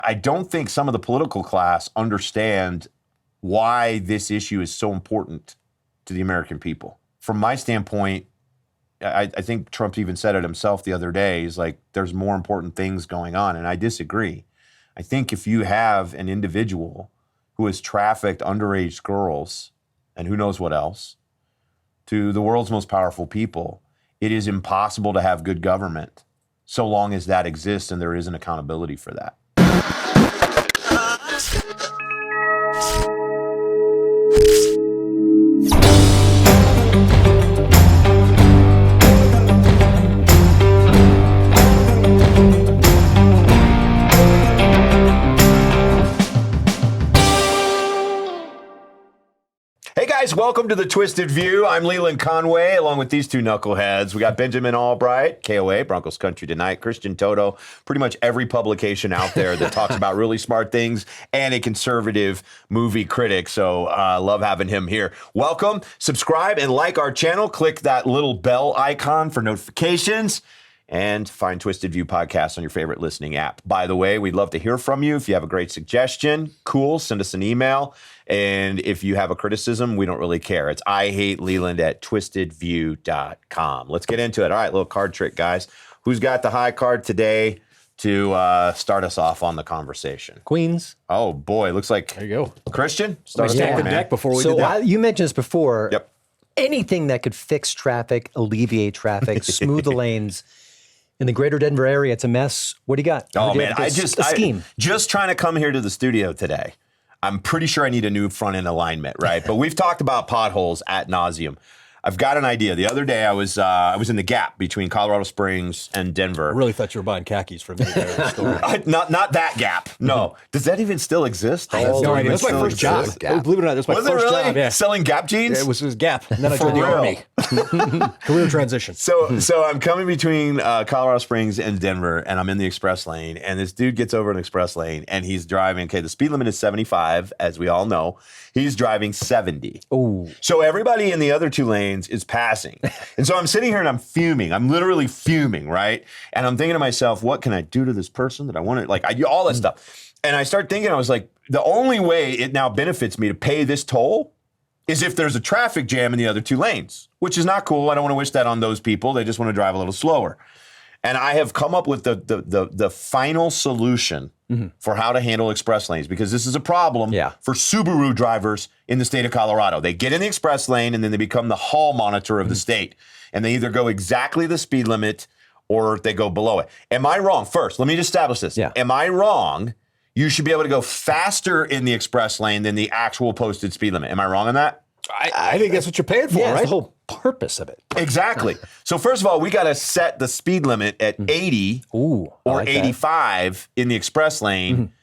I don't think some of the political class understand why this issue is so important to the American people. From my standpoint, I think Trump even said it himself the other day. He's like, there's more important things going on, and I disagree. I think if you have an individual who has trafficked underage girls and who knows what else to the world's most powerful people, it is impossible to have good government so long as that exists and there isn't accountability for that. Hey guys, welcome to The Twisted View. I'm Leland Conway, along with these two knuckleheads. We got Benjamin Allbright, KOA, Broncos Country Tonight, Christian Toto, pretty much every publication out there that talks about really smart things, and a conservative movie critic. So love having him here. Welcome, subscribe, and like our channel. Click that little bell icon for notifications. And find Twisted View Podcast on your favorite listening app. By the way, we'd love to hear from you. If you have a great suggestion, cool, send us an email. And if you have a criticism, we don't really care. It's IHateLeland@twistedview.com. Let's get into it. All right, little card trick, guys. Who's got the high card today to start us off on the conversation? Queens. Oh, boy. Looks like... There you go. Christian, start us Stack off, the man. deck before we So do that. you mentioned this before. Yep. Anything that could fix traffic, alleviate traffic, smooth the lanes. In the greater Denver area, it's a mess. What do you got? Oh, What do you man, have? A scheme. Just trying to come here to the studio today. I'm pretty sure I need a new front end alignment, right? But we've talked about potholes ad nauseum. I've got an idea. The other day, I was in the gap between Colorado Springs and Denver. I really thought you were buying khakis for a minute there in the store. Not that gap. No. Does that even still exist? I have no idea. That's my first job. Gap. Believe it or not, that's my Was it first really? job. Yeah. Selling Gap jeans? It was Gap. And then I joined the real? Army. Career transition. So I'm coming between Colorado Springs and Denver, and I'm in the express lane, and this dude gets over an express lane, and he's driving. Okay, the speed limit is 75, as we all know. He's driving 70. Ooh. So everybody in the other two lanes is passing. And so I'm sitting here and I'm fuming. I'm literally fuming, right? And I'm thinking to myself, what can I do to this person that I want to, like, I do all that stuff. And I start thinking, I was like, the only way it now benefits me to pay this toll is if there's a traffic jam in the other two lanes, which is not cool. I don't want to wish that on those people. They just want to drive a little slower. And I have come up with the final solution for how to handle express lanes, because this is a problem for Subaru drivers in the state of Colorado. They get in the express lane and then they become the hall monitor of the state. And they either go exactly the speed limit or they go below it. Am I wrong? First, let me just establish this. Yeah. Am I wrong? You should be able to go faster in the express lane than the actual posted speed limit. Am I wrong on that? I think that's what you're paying for, Yeah, right? it's the whole purpose of it. Exactly. So first of all, we got to set the speed limit at 80 Ooh, I or like that. 85 in the express lane.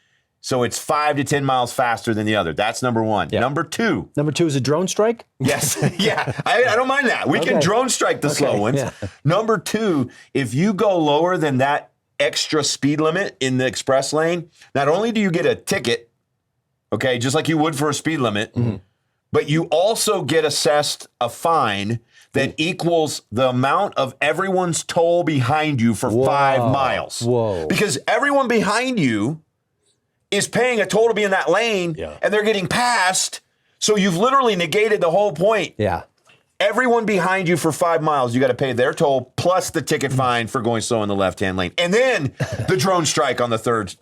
So it's 5 to 10 miles faster than the other. That's number one. Yeah. Number two. Number two is a drone strike. Yes. Yeah. I don't mind that. We can Okay. drone strike the slow ones. yeah. Number two, if you go lower than that extra speed limit in the express lane, not only do you get a ticket, okay, just like you would for a speed limit, but you also get assessed a fine that equals the amount of everyone's toll behind you for 5 miles. Whoa. Because everyone behind you is paying a toll to be in that lane, and they're getting passed. So you've literally negated the whole point. Yeah. Everyone behind you for 5 miles, you got to pay their toll plus the ticket fine for going slow in the left-hand lane. And then the drone strike on the third.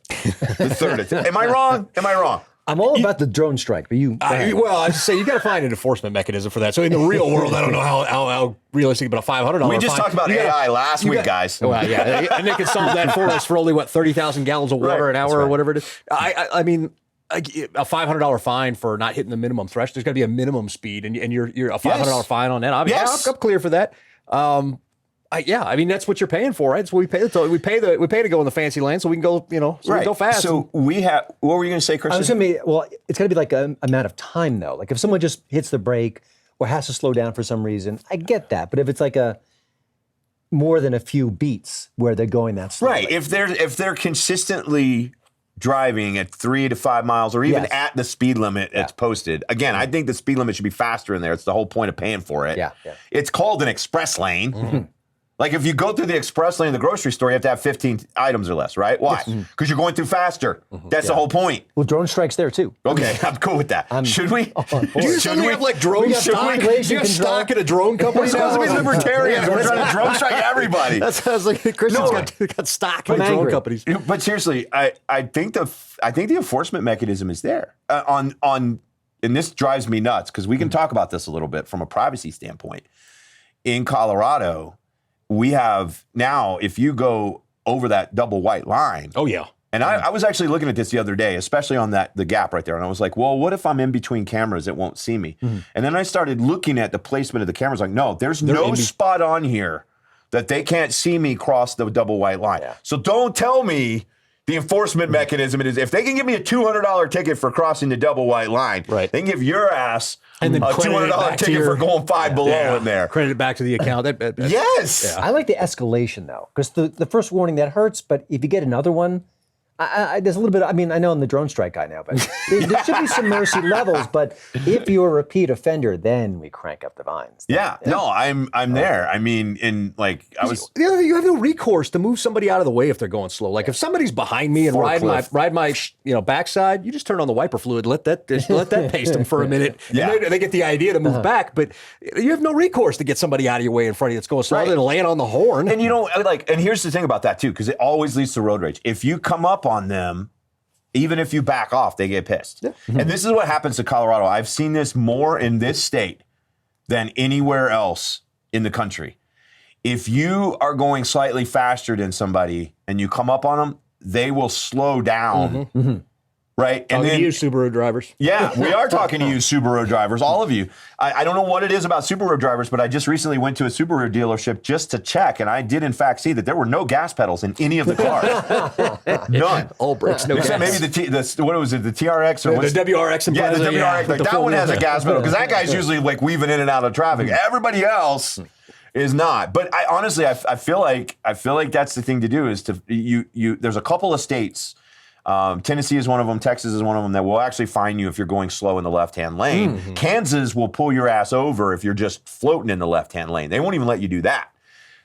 Am I wrong? Am I wrong? I'm all about the drone strike, but you. Well, I just say you got to find an enforcement mechanism for that. So in the real world, I don't know how realistic, but a $500 We just fine, talked about AI last week, guys. Well, yeah, and they can solve that for us for only 30,000 gallons of water an hour or whatever it is. I mean, a $500 fine for not hitting the minimum threshold. There's got to be a minimum speed, and you're a $500 fine on that. I'm clear for that. I mean that's what you're paying for, right? So we pay we pay to go in the fancy lane, so we can go, we can go fast. So we have. What were you going to say, Christian? I was going to be, well, it's got to be like an amount of time though. Like if someone just hits the brake or has to slow down for some reason, I get that. But if it's like more than a few beats where they're going that slow, right? If they're consistently driving at 3 to 5 miles, or even at the speed limit that's posted. Again, I think the speed limit should be faster in there. It's the whole point of paying for it. Yeah. It's called an express lane. Like if you go through the express lane in the grocery store, you have to have 15 items or less, right? Why? Because you're going through faster. That's the whole point. Well, drone strikes there too. Okay, I'm cool with that. Should we? Do you suddenly have like drone stock? Do you have stock in a drone company? We're supposed to be libertarians. We're trying to drone strike everybody. That sounds like Christian's got stock in drone companies. But seriously, I think the enforcement mechanism is there. And this drives me nuts because we can talk about this a little bit from a privacy standpoint. In Colorado, we have now, if you go over that double white line. Oh, yeah. And I was actually looking at this the other day, especially on the gap right there. And I was like, well, what if I'm in between cameras? It won't see me. And then I started looking at the placement of the cameras. Like, no, there's no spot on here that they can't see me cross the double white line. Yeah. So don't tell me the enforcement mechanism is if they can give me a $200 ticket for crossing the double white line, they can give your ass a $200 ticket for going five below in there. Credit it back to the account. Yes. Yeah. I like the escalation though, because the first warning that hurts, but if you get another one, there's a little bit. I mean, I know I'm the drone strike guy now, but there should be some mercy levels. But if you're a repeat offender, then we crank up the vines. Yeah. No, I'm there. I mean, I was. The other thing, you have no recourse to move somebody out of the way if they're going slow. Like if somebody's behind me and ride my backside, you just turn on the wiper fluid, let that paste them for a minute. Yeah. And they get the idea to move back, but you have no recourse to get somebody out of your way in front of you that's going slow. Then land on the horn. And and here's the thing about that too, because it always leads to road rage. If you come up on them, even if you back off, they get pissed. Yeah. And this is what happens to Colorado. I've seen this more in this state than anywhere else in the country. If you are going slightly faster than somebody and you come up on them, they will slow down. Right? And then you Subaru drivers. Yeah, we are talking to you Subaru drivers, all of you. I don't know what it is about Subaru drivers, but I just recently went to a Subaru dealership just to check, and I did in fact see that there were no gas pedals in any of the cars. None. All brakes, no gas. Maybe what was it, the TRX? Or the WRX. Yeah, the WRX. Like, that one has a gas pedal, because that guy's usually like weaving in and out of traffic. Everybody else is not. But I honestly feel like that's the thing to do is to there's a couple of states. Tennessee is one of them. Texas is one of them that will actually fine you if you're going slow in the left-hand lane. Kansas will pull your ass over if you're just floating in the left-hand lane. They won't even let you do that.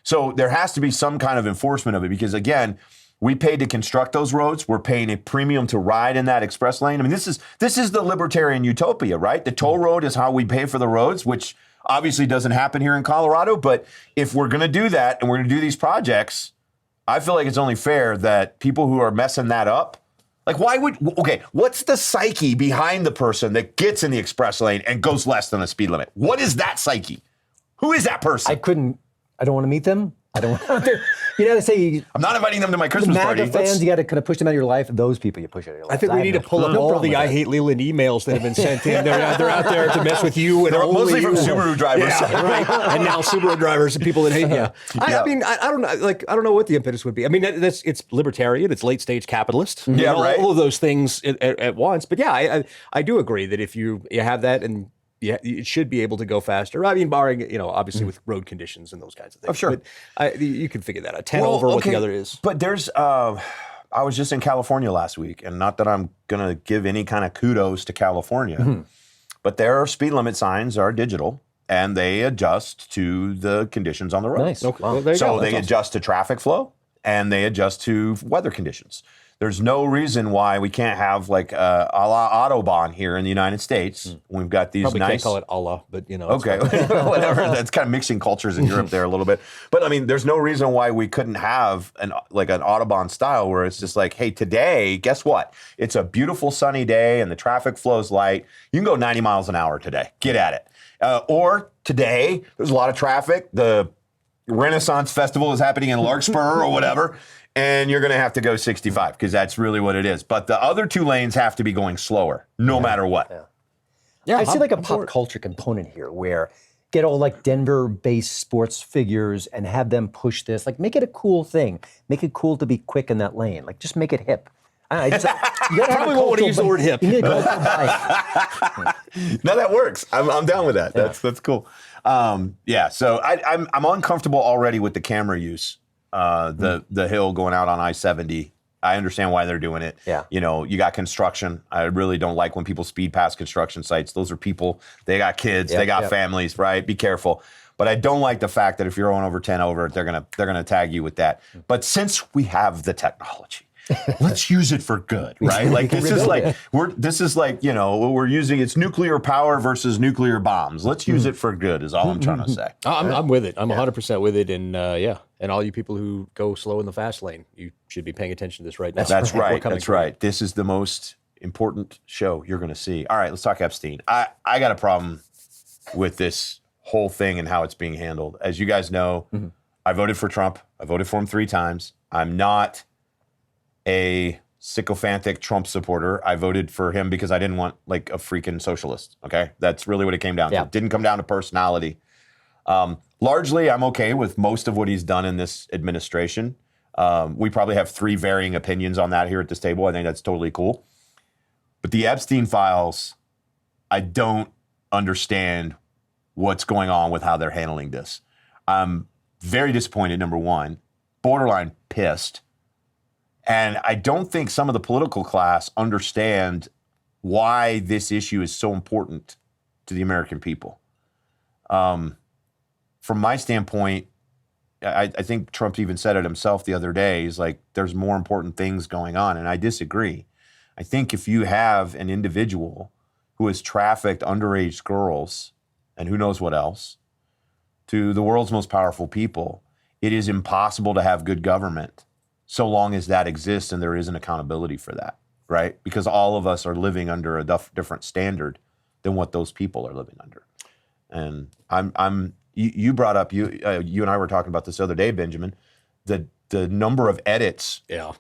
So there has to be some kind of enforcement of it because, again, we paid to construct those roads. We're paying a premium to ride in that express lane. I mean, this is the libertarian utopia, right? The toll road is how we pay for the roads, which obviously doesn't happen here in Colorado. But if we're going to do that and we're going to do these projects, I feel like it's only fair that people who are messing that up, like, what's the psyche behind the person that gets in the express lane and goes less than the speed limit? What is that psyche? Who is that person? I don't want to meet them. I don't want to. They say I'm not inviting them to my Christmas party. MAGA fans, you got to kind of push them out of your life. Those people you push out of your life. I think we need to pull up all the I Hate Leland emails that have been sent in. They're out there to mess with you. And they're mostly from Subaru drivers. Yeah, right. And now Subaru drivers and people that hate you. I mean, I don't know. Like, I don't know what the impetus would be. I mean, it's libertarian. It's late stage capitalist. Yeah, right. All of those things at once. But yeah, I do agree that if you have that and it should be able to go faster. I mean, barring, obviously with road conditions and those kinds of things. Oh, sure. But you can figure that out. 10 over what the other is. But there's, I was just in California last week, and not that I'm going to give any kind of kudos to California, but their speed limit signs are digital, and they adjust to the conditions on the road. Nice. Okay. Well, So they adjust to traffic flow, and they adjust to weather conditions. There's no reason why we can't have like a la Autobahn here in the United States. We've got these Probably nice. Can't call it Allah, but Okay, whatever. That's kind of mixing cultures in Europe there a little bit. But I mean, there's no reason why we couldn't have an Autobahn style where it's just like, hey, today, guess what? It's a beautiful sunny day and the traffic flows light. You can go 90 miles an hour today. Get at it. Or today, there's a lot of traffic. The Renaissance Festival is happening in Larkspur or whatever. And you're going to have to go 65 because that's really what it is. But the other two lanes have to be going slower, no matter what. Yeah, I see like a pop culture component here where get all like Denver-based sports figures and have them push this. Like, make it a cool thing. Make it cool to be quick in that lane. Like, just make it hip. You probably won't want to use the word hip. No, that works. I'm down with that. That's cool. So I'm uncomfortable already with the camera use. The hill going out on I-70 I understand why they're doing it. Yeah. You know, you got construction. I really don't like when people speed past construction sites. Those are people, they got kids, they got families, right? Be careful. But I don't like the fact that if you're going over 10 over, they're gonna tag you with that. But since we have the technology, let's use it for good, right? Like this is like you know, we're using it's nuclear power versus nuclear bombs. Let's use it for good is all I'm trying to say. I'm with it. I'm 100% with it. And and all you people who go slow in the fast lane, you should be paying attention to this right now. That's right. That's right. This is the most important show you're going to see. All right, let's talk Epstein. I got a problem with this whole thing and how it's being handled. As you guys know, I voted for Trump. I voted for him 3 times. I'm not a sycophantic Trump supporter. I voted for him because I didn't want like a freaking socialist. Okay, that's really what it came down to. It didn't come down to personality. Largely, I'm okay with most of what he's done in this administration. We probably have 3 varying opinions on that here at this table. I think that's totally cool. But the Epstein files, I don't understand what's going on with how they're handling this. I'm very disappointed, number one, borderline pissed. And I don't think some of the political class understand why this issue is so important to the American people. From my standpoint, I think Trump even said it himself the other day. He's like, there's more important things going on. And I disagree. I think if you have an individual who has trafficked underage girls and who knows what else to the world's most powerful people, it is impossible to have good government so long as that exists and there isn't accountability for that, right? Because all of us are living under a different standard than what those people are living under. And you brought up, you and I were talking about this the other day, Benjamin, the number of edits. Yeah.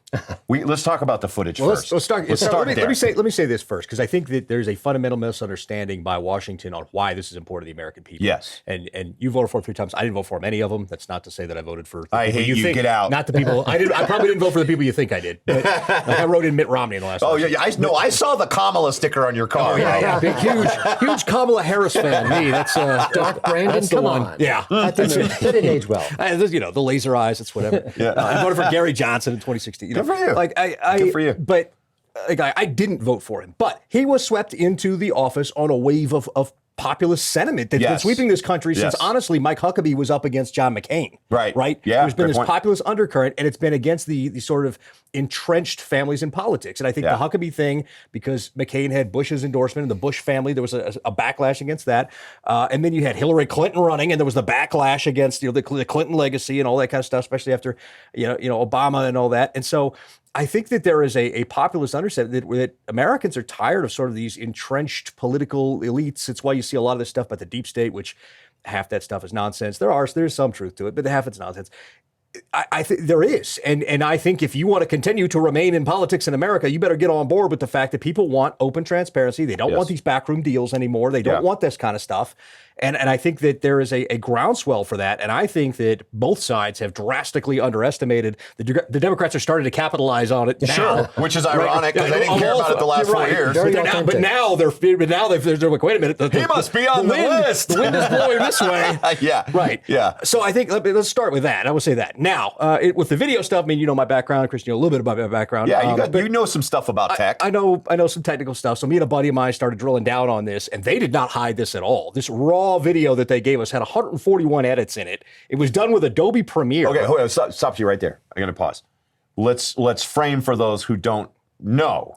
Let's talk about the footage first. Let's start there. Let me say this first, because I think that there's a fundamental misunderstanding by Washington on why this is important to the American people. Yes. And you voted for him 3 times. I didn't vote for him any of them. That's not to say that I voted for the I people hate you you. think. Get out. Not the people. I probably didn't vote for the people you think I did. But like I wrote in Mitt Romney in the last. Oh yeah, I saw the Kamala sticker on your car. Oh, yeah. Big, huge Kamala Harris fan. Me. That's Doc Brandon, that's the come one. on. Yeah. That didn't age well. You know, the laser eyes. That's whatever. Yeah. I voted for Gary Johnson in 2016. You know, Good for you. Like Good for you. But I didn't vote for him. But he was swept into the office on a wave of populist sentiment that's been sweeping this country since, honestly, Mike Huckabee was up against John McCain. Right. Yeah. There's been this populist undercurrent, and it's been against the sort of entrenched families in politics. And I think the Huckabee thing, because McCain had Bush's endorsement and the Bush family, there was a backlash against that. And then you had Hillary Clinton running, and there was the backlash against the Clinton legacy and all that kind of stuff, especially after Obama and all that. And so I think that there is a populist understanding that Americans are tired of sort of these entrenched political elites. It's why you see a lot of this stuff about the deep state, which half that stuff is nonsense. There's some truth to it, but half it's nonsense. I think there is. And I think if you want to continue to remain in politics in America, you better get on board with the fact that people want open transparency. They don't want these backroom deals anymore. They don't want this kind of stuff. And I think that there is a groundswell for that. And I think that both sides have drastically underestimated. The Democrats are starting to capitalize on it now. Sure, which is ironic because they didn't care about it the last 4 years. But now they're like, wait a minute. He must be on the list. The wind is blowing this way. Yeah. Right. Yeah. So I think let's start with that. I would say that. Now, with the video stuff, I mean, you know my background, Christian, a little bit about my background. Yeah, you know some stuff about tech. I know some technical stuff. So me and a buddy of mine started drilling down on this, and they did not hide this at all. This raw video that they gave us had 141 edits in it. It was done with Adobe Premiere. Okay, hold on, stop you right there. I'm gonna pause. Let's frame for those who don't know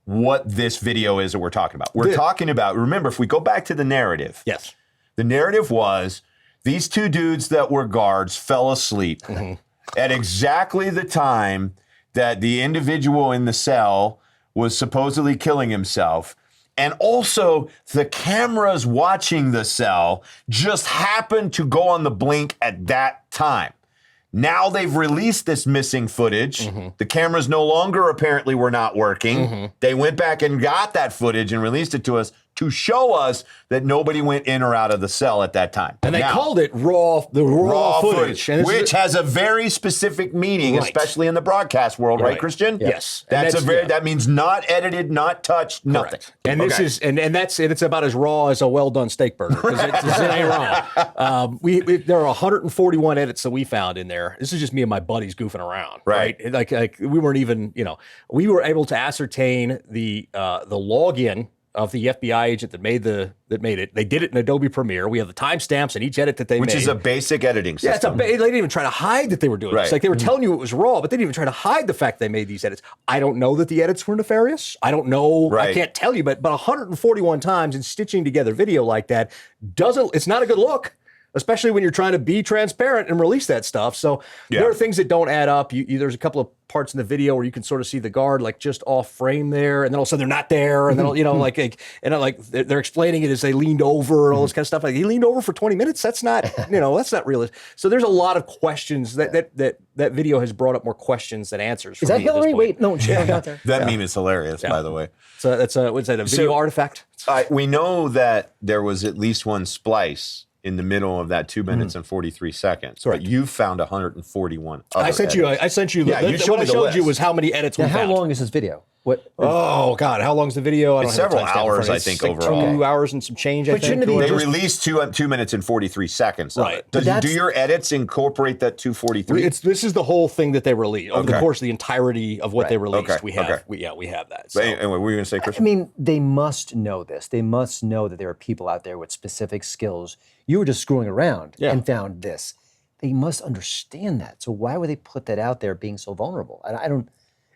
what this video is that we're talking about. We're talking about, remember, if we go back to the narrative. Yes. The narrative was these 2 dudes that were guards fell asleep at exactly the time that the individual in the cell was supposedly killing himself. And also, the cameras watching the cell just happened to go on the blink at that time. Now they've released this missing footage. The cameras no longer apparently were not working. They went back and got that footage and released it to us to show us that nobody went in or out of the cell at that time. And they Now, called it the raw footage. And this is- which has a very specific meaning, Right. especially in the broadcast world, right, Christian? Yes. That's, And that means not edited, not touched, nothing. Correct. And this is and it's about as raw as a well done steak burger, because it ain't wrong. There are 141 edits that we found in there. This is just me and my buddies goofing around, right? Like we weren't even, we were able to ascertain the login of the FBI agent that made it. They did it in Adobe Premiere. We have the timestamps in each edit that they made. Which is a basic editing system. They didn't even try to hide that they were doing this. Like, they were telling you it was raw, but they didn't even try to hide the fact they made these edits. I don't know that the edits were nefarious. I don't know. I can't tell you, but 141 times in stitching together video like that it's not a good look, especially when you're trying to be transparent and release that stuff. So there are things that don't add up. There's a couple of parts in the video where you can sort of see the guard like just off frame there, and then all of a sudden they're not there, and then they're explaining it as they leaned over and all this kind of stuff. Like, he leaned over for 20 minutes. That's not that's not realistic. So there's a lot of questions that video has brought up, more questions than answers. Is that Hillary? Wait, no, she got there. That meme is hilarious, by the way. So that's a video artifact? We know that there was at least one splice in the middle of that 2 minutes and 43 seconds. But you found 141 other I sent you. Yeah, you showed what I me the showed list. you was how many edits we Now, how found. long is this video? What? Oh God, how long is the video? I don't It's have the several timestamp in hours, front of me. I It's think, like overall. 2 hours and some change. I But think. shouldn't it be They just- released 2 minutes and 43 seconds. Of Right. it. But Do your edits incorporate that 243? This is the whole thing that they released over the Okay. course of the entirety of what they released. Okay. We have Okay. we have that. So. Anyway, what were you going to say, I Christian? mean, they must know this. They must know that there are people out there with specific skills. You were just screwing around and found this. They must understand that. So why would they put that out there being so vulnerable? I don't.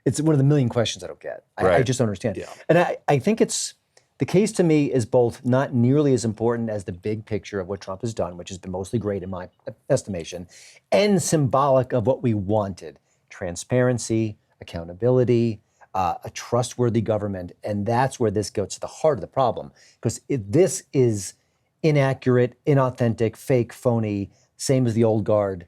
It's one of the million questions I don't get. I just don't understand. Yeah. And I think the case to me is both not nearly as important as the big picture of what Trump has done, which has been mostly great in my estimation, and symbolic of what we wanted: transparency, accountability, a trustworthy government. And that's where this goes to the heart of the problem, because this is inaccurate, inauthentic, fake, phony, same as the old guard.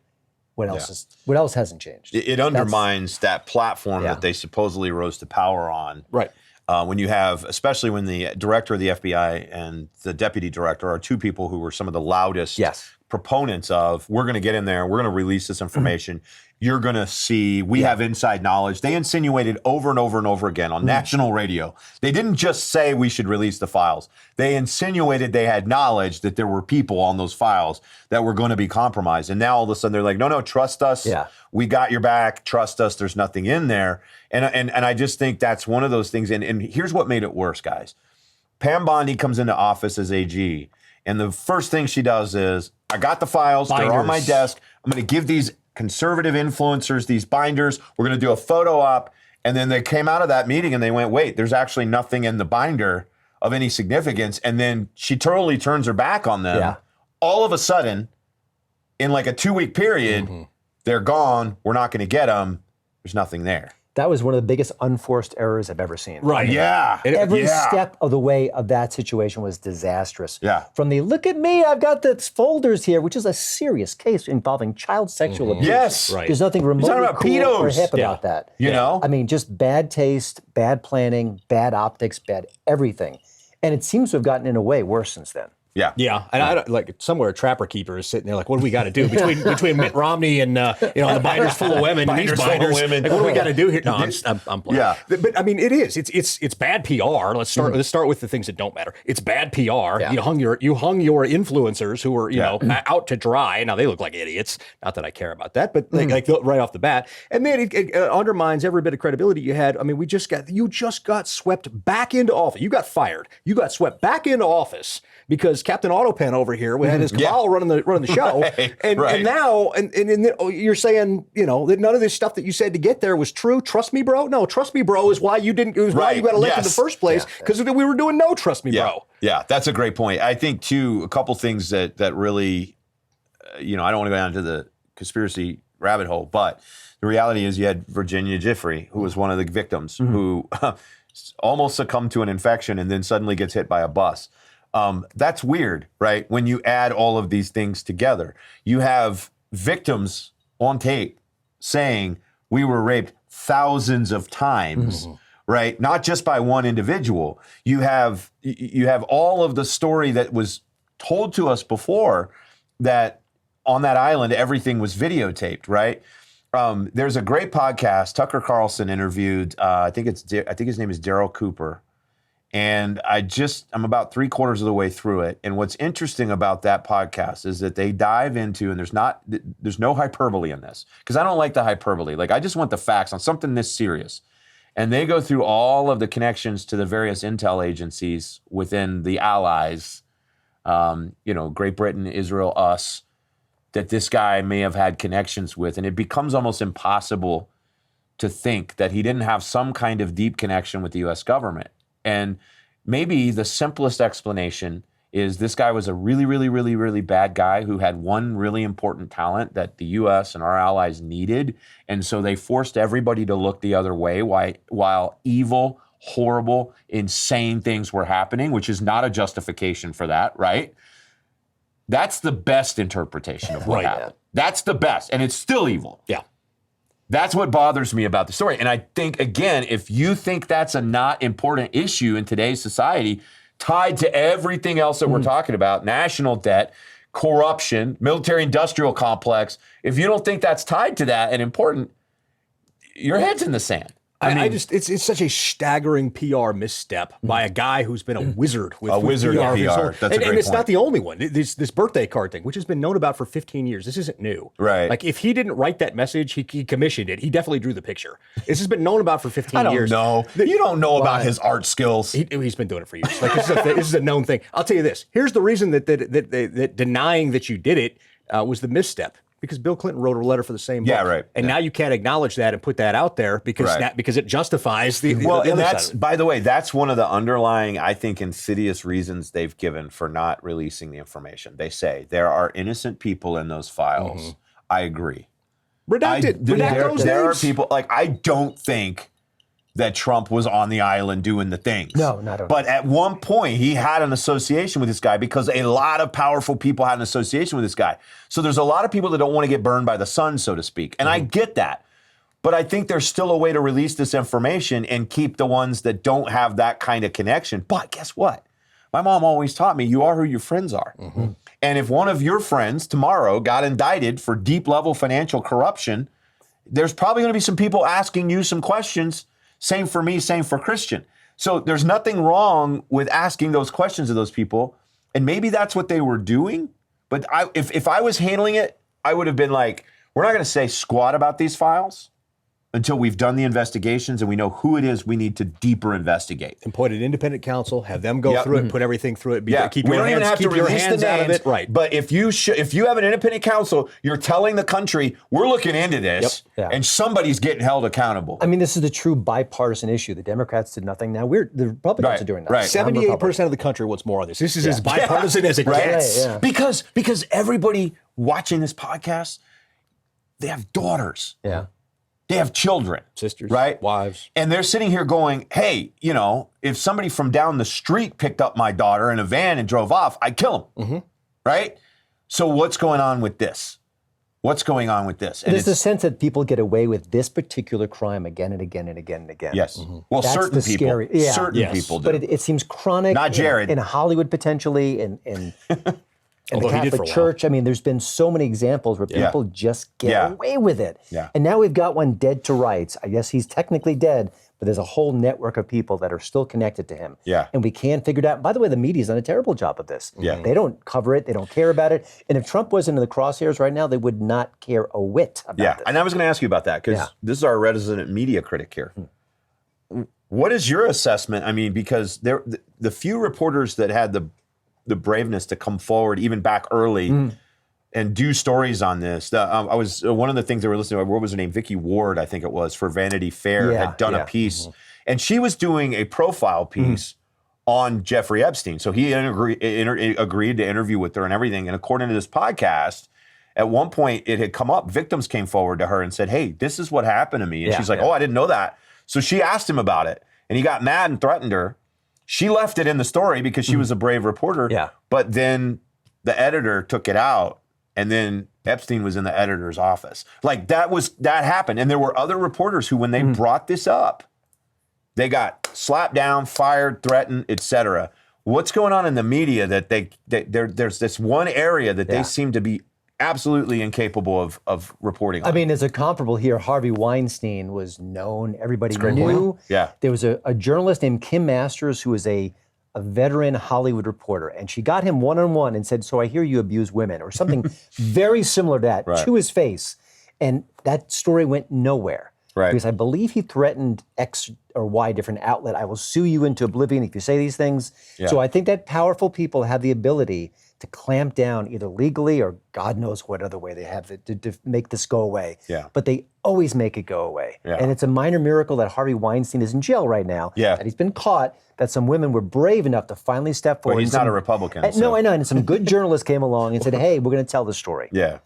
What else hasn't changed? It undermines that platform that they supposedly rose to power on. Right. When you have, especially when the director of the FBI and the deputy director are two people who were some of the loudest proponents of, we're going to get in there, we're going to release this information. You're going to see, we have inside knowledge. They insinuated over and over and over again on national radio. They didn't just say we should release the files. They insinuated they had knowledge that there were people on those files that were going to be compromised. And now all of a sudden they're like, no, trust us. Yeah. We got your back. Trust us. There's nothing in there. And I just think that's one of those things. And here's what made it worse, guys. Pam Bondi comes into office as AG. And the first thing she does is, I got the files. They're on my desk. I'm going to give these conservative influencers these binders. We're going to do a photo op. And then they came out of that meeting and they went, wait, there's actually nothing in the binder of any significance. And then she totally turns her back on them. Yeah. All of a sudden, in like a 2-week period, they're gone. We're not going to get them. There's nothing there. That was one of the biggest unforced errors I've ever seen. Right. Yeah. Every step of the way of that situation was disastrous. Yeah. From the, look at me, I've got the folders here, which is a serious case involving child sexual abuse. Yes. Right. There's nothing remotely about cool or pedos. hip about that. You know? I mean, just bad taste, bad planning, bad optics, bad everything. And it seems to have gotten in a way worse since then. Yeah. Yeah, and I don't, like somewhere a trapper keeper is sitting there like, what do we got to do between Mitt Romney and the binders full of women and these Binders full of binders? women. Like, what do we got to do here? No, I'm playing. Yeah. But I mean, it is. It's bad PR. Let's start with the things that don't matter. It's bad PR. Yeah. You hung your influencers who were out to dry. Now they look like idiots. Not that I care about that, but like right off the bat, and then it undermines every bit of credibility you had. I mean, you just got swept back into office. You got fired. You got swept back into office because Captain Autopen over here had his cabal running the show, and now you're saying that none of this stuff that you said to get there was true. Trust me, bro. No, trust me, bro is why you didn't. It was why you got elected in the first place because we were doing no trust me, bro. Yeah, that's a great point. I think too, a couple things that really, I don't want to go down to the conspiracy rabbit hole, but the reality is you had Virginia Giuffre, who was one of the victims who almost succumbed to an infection and then suddenly gets hit by a bus. That's weird, right? When you add all of these things together, you have victims on tape saying we were raped thousands of times right? Not just by one individual. You have all of the story that was told to us before, that on that island everything was videotaped, right? There's a great podcast. Tucker Carlson interviewed. I think his name is Daryl Cooper, and I'm about 3/4 of the way through it. And what's interesting about that podcast is that they dive into, and there's no hyperbole in this, because I don't like the hyperbole. Like, I just want the facts on something this serious. And they go through all of the connections to the various intel agencies within the allies, Great Britain, Israel, us, that this guy may have had connections with. And it becomes almost impossible to think that he didn't have some kind of deep connection with the U.S. government. And maybe the simplest explanation is this guy was a really, really, really, really bad guy who had one really important talent that the U.S. and our allies needed. And so they forced everybody to look the other way while evil, horrible, insane things were happening, which is not a justification for that, right? That's the best interpretation of what happened. That's the best. And it's still evil. Yeah. That's what bothers me about the story. And I think, again, if you think that's a not important issue in today's society, tied to everything else that we're talking about, national debt, corruption, military-industrial complex, if you don't think that's tied to that and important, your head's in the sand. It's such a staggering PR misstep by a guy who's been a wizard with a wizard PR. of PR. That's a great and it's point. not the only one. This birthday card thing, which has been known about for 15 years. This isn't new. Right. Like, if he didn't write that message, he commissioned it. He definitely drew the picture. This has been known about for 15 years. No, you don't know about his art skills. He's been doing it for years. Like, this is a known thing. I'll tell you this. Here's the reason that denying that you did it was the misstep. Because Bill Clinton wrote a letter for the same book. Yeah, right. And now you can't acknowledge that and put that out there because because it justifies the Well, the and other that's, side of it. by the way, that's one of the underlying, I think, insidious reasons they've given for not releasing the information. They say there are innocent people in those files. I agree. Redacted. Redact those There are names. people, like, I don't think that Trump was on the island doing the things. No, not at all. But at one point, he had an association with this guy because a lot of powerful people had an association with this guy. So there's a lot of people that don't want to get burned by the sun, so to speak. And I get that. But I think there's still a way to release this information and keep the ones that don't have that kind of connection. But guess what? My mom always taught me, you are who your friends are. And if one of your friends tomorrow got indicted for deep level financial corruption, there's probably going to be some people asking you some questions. Same for me, same for Christian. So there's nothing wrong with asking those questions of those people. And maybe that's what they were doing. But if I was handling it, I would have been like, we're not going to say squat about these files until we've done the investigations and we know who it is we need to deeper investigate. Appoint an independent counsel, have them go through it, put everything through it. Keep we your don't even hands, have to keep your release hands the out names, of it. Right. But if you have an independent counsel, you're telling the country we're looking into this, Yep. Yeah. and somebody's getting held accountable. I mean, this is the true bipartisan issue. The Democrats did nothing. Now the Republicans are doing that. right. 78% of the country wants more on this. This is as bipartisan as it gets. Yeah. Because everybody watching this podcast, they have daughters. Yeah. They have children. Sisters, right? wives. And they're sitting here going, hey, if somebody from down the street picked up my daughter in a van and drove off, I'd kill him. Right? So what's going on with this? What's going on with this? And There's the sense that people get away with this particular crime again and again and again and again. yes. Well, That's certain the people. scary- yeah. Certain Yes. people do. But it seems chronic. Not Jared. In Hollywood, potentially, and the Although he did for Catholic a Church. I mean, there's been so many examples where people just get away with it. Yeah. And now we've got one dead to rights. I guess he's technically dead, but there's a whole network of people that are still connected to him. Yeah. And we can't figure it out. By the way, the media's done a terrible job of this. Yeah. They don't cover it. They don't care about it. And if Trump was into the crosshairs right now, they would not care a whit about Yeah, this. and I was going to ask you about that because this is our resident media critic here. What is your assessment? I mean, because the few reporters that had the braveness to come forward, even back early, and do stories on this. I was one of the things they were listening to. What was her name? Vicky Ward, I think it was, for Vanity Fair, had done a piece, and she was doing a profile piece on Jeffrey Epstein. So he agreed to interview with her and everything. And according to this podcast, at one point it had come up. Victims came forward to her and said, "Hey, this is what happened to me." And she's like, "Oh, I didn't know that." So she asked him about it, and he got mad and threatened her. She left it in the story because she was a brave reporter. Yeah. But then the editor took it out, and then Epstein was in the editor's office. Like that happened. And there were other reporters who, when they brought this up, They got slapped down, fired, threatened, etc. What's going on in the media that there's this one area that they seem to be absolutely incapable of reporting on? I mean, as a comparable here, Harvey Weinstein was known. Everybody knew. Yeah. There was a journalist named Kim Masters who was a veteran Hollywood reporter, and she got him one-on-one and said, "So I hear you abuse women," or something very similar to that to his face. And that story went nowhere. Right. Because I believe he threatened X or Y different outlet. I will sue you into oblivion if you say these things. Yeah. So I think that powerful people have the ability to clamp down either legally or God knows what other way they have to make this go away. Yeah. But they always make it go away. Yeah. And it's a minor miracle that Harvey Weinstein is in jail right now. Yeah. That he's been caught, that some women were brave enough to finally step forward. Well, he's not a Republican. No, I know. And some good journalists came along and said, hey, we're going to tell the story. Yeah.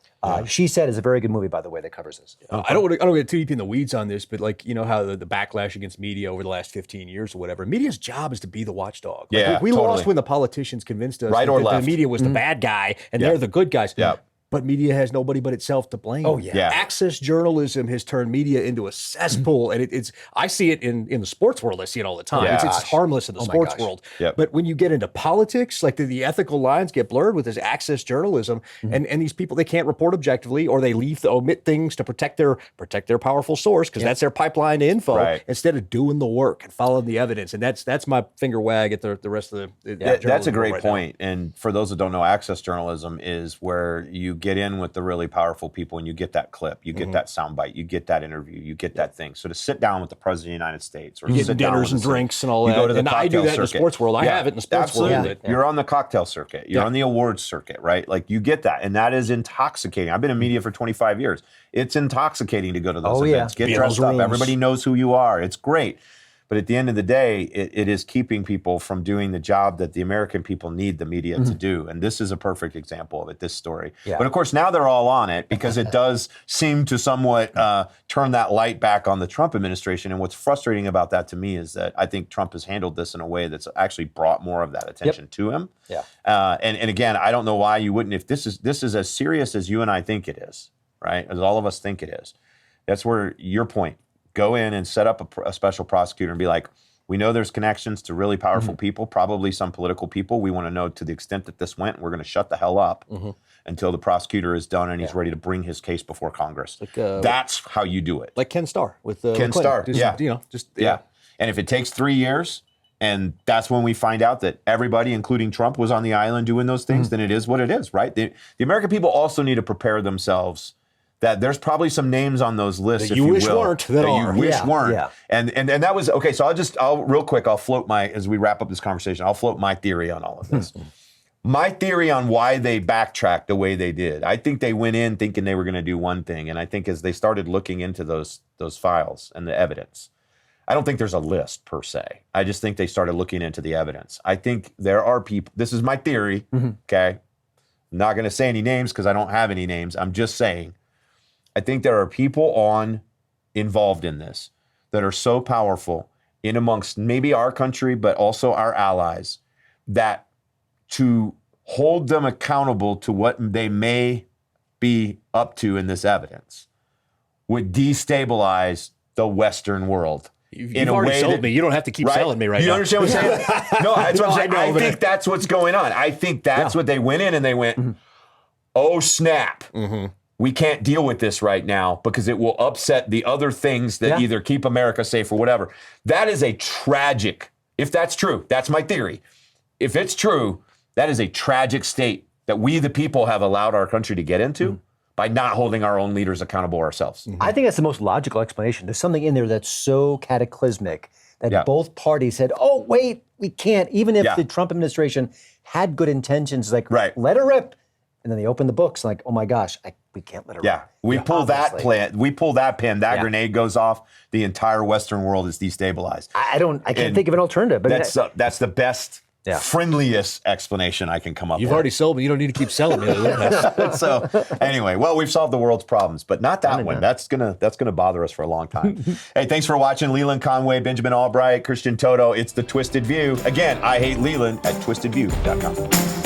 She Said is a very good movie, by the way, that covers this. I don't get too deep in the weeds on this, but like, you know how the backlash against media over the last 15 years or whatever, media's job is to be the watchdog. Like, Yeah, we totally. lost when the politicians convinced us Right that or the left. media was the bad guy and they're the good guys. Yeah. But media has nobody but itself to blame. Oh, yeah. Yeah. Access journalism has turned media into a cesspool, and it's. I see it in the sports world. I see it all the time. Yeah. It's harmless in the sports world. Yep. But when you get into politics, like the ethical lines get blurred with this access journalism, and these people, they can't report objectively, or they omit things to protect their powerful source because that's their pipeline to info, Right. instead of doing the work and following the evidence. And that's my finger wag at the rest of the. That's a journalism great right point. And for those that don't know, access journalism is where you get in with the really powerful people and you get that clip, you get that soundbite, you get that interview, you get that thing. So to sit down with the President of the United States or You get sit down dinners with and drinks and all you that. go to the And I do cocktail that in the circuit. sports world. I have it in the sports absolutely. world. You're on the cocktail circuit. You're on the awards circuit, right? Like you get that. And that is intoxicating. I've been in media for 25 years. It's intoxicating to go to those events. Get Be in dressed those up. rooms. Everybody knows who you are. It's great. But at the end of the day, it is keeping people from doing the job that the American people need the media to do. And this is a perfect example of it, this story. Yeah. But of course, now they're all on it because it does seem to somewhat turn that light back on the Trump administration. And what's frustrating about that to me is that I think Trump has handled this in a way that's actually brought more of that attention to him. Yeah. And again, I don't know why you wouldn't, if this is as serious as you and I think it is, right? As all of us think it is. That's where your point. Go in and set up a special prosecutor and be like, we know there's connections to really powerful people, probably some political people. We want to know to the extent that this went, we're going to shut the hell up until the prosecutor is done and he's ready to bring his case before Congress. That's how you do it. Like Ken Starr with Ken Starr, Just, And if it takes 3 years and that's when we find out that everybody, including Trump, was on the island doing those things, then it is what it is, right? The American people also need to prepare themselves that there's probably some names on those lists, that if you you wish will, weren't, that are. you wish weren't. Yeah. And that was, okay, so I'll real quick, I'll float as we wrap up this conversation, I'll float my theory on all of this. My theory on why they backtracked the way they did. I think they went in thinking they were going to do one thing, and I think as they started looking into those files and the evidence, I don't think there's a list per se. I just think they started looking into the evidence. I think there are people, this is my theory, okay? I'm not going to say any names because I don't have any names. I'm just saying, I think there are people involved in this that are so powerful in amongst maybe our country, but also our allies, that to hold them accountable to what they may be up to in this evidence would destabilize the Western world. You've already sold me. You don't have to keep selling me right now. You understand what I'm saying? No, that's what I'm saying. I think that's what's going on. I think that's what they went in and they went, oh, snap. We can't deal with this right now because it will upset the other things that either keep America safe or whatever. That is a tragic, if that's true, that's my theory. If it's true, that is a tragic state that we, the people, have allowed our country to get into by not holding our own leaders accountable ourselves. I think that's the most logical explanation. There's something in there that's so cataclysmic that both parties said, oh, wait, we can't. Even if the Trump administration had good intentions, like, let her rip. And then they open the books like, oh my gosh, we can't let her rip. We pull that plan, we pull that pin, that grenade goes off, the entire Western world is destabilized. I can't think of an alternative. But that's the best, friendliest explanation I can come up with. You've already sold me. You don't need to keep selling me. So anyway, well, we've solved the world's problems, but not that one. That's gonna bother us for a long time. Hey, thanks for watching. Leland Conway, Benjamin Allbright, Christian Toto. It's The Twisted View. Again, I hate Leland at twistedview.com.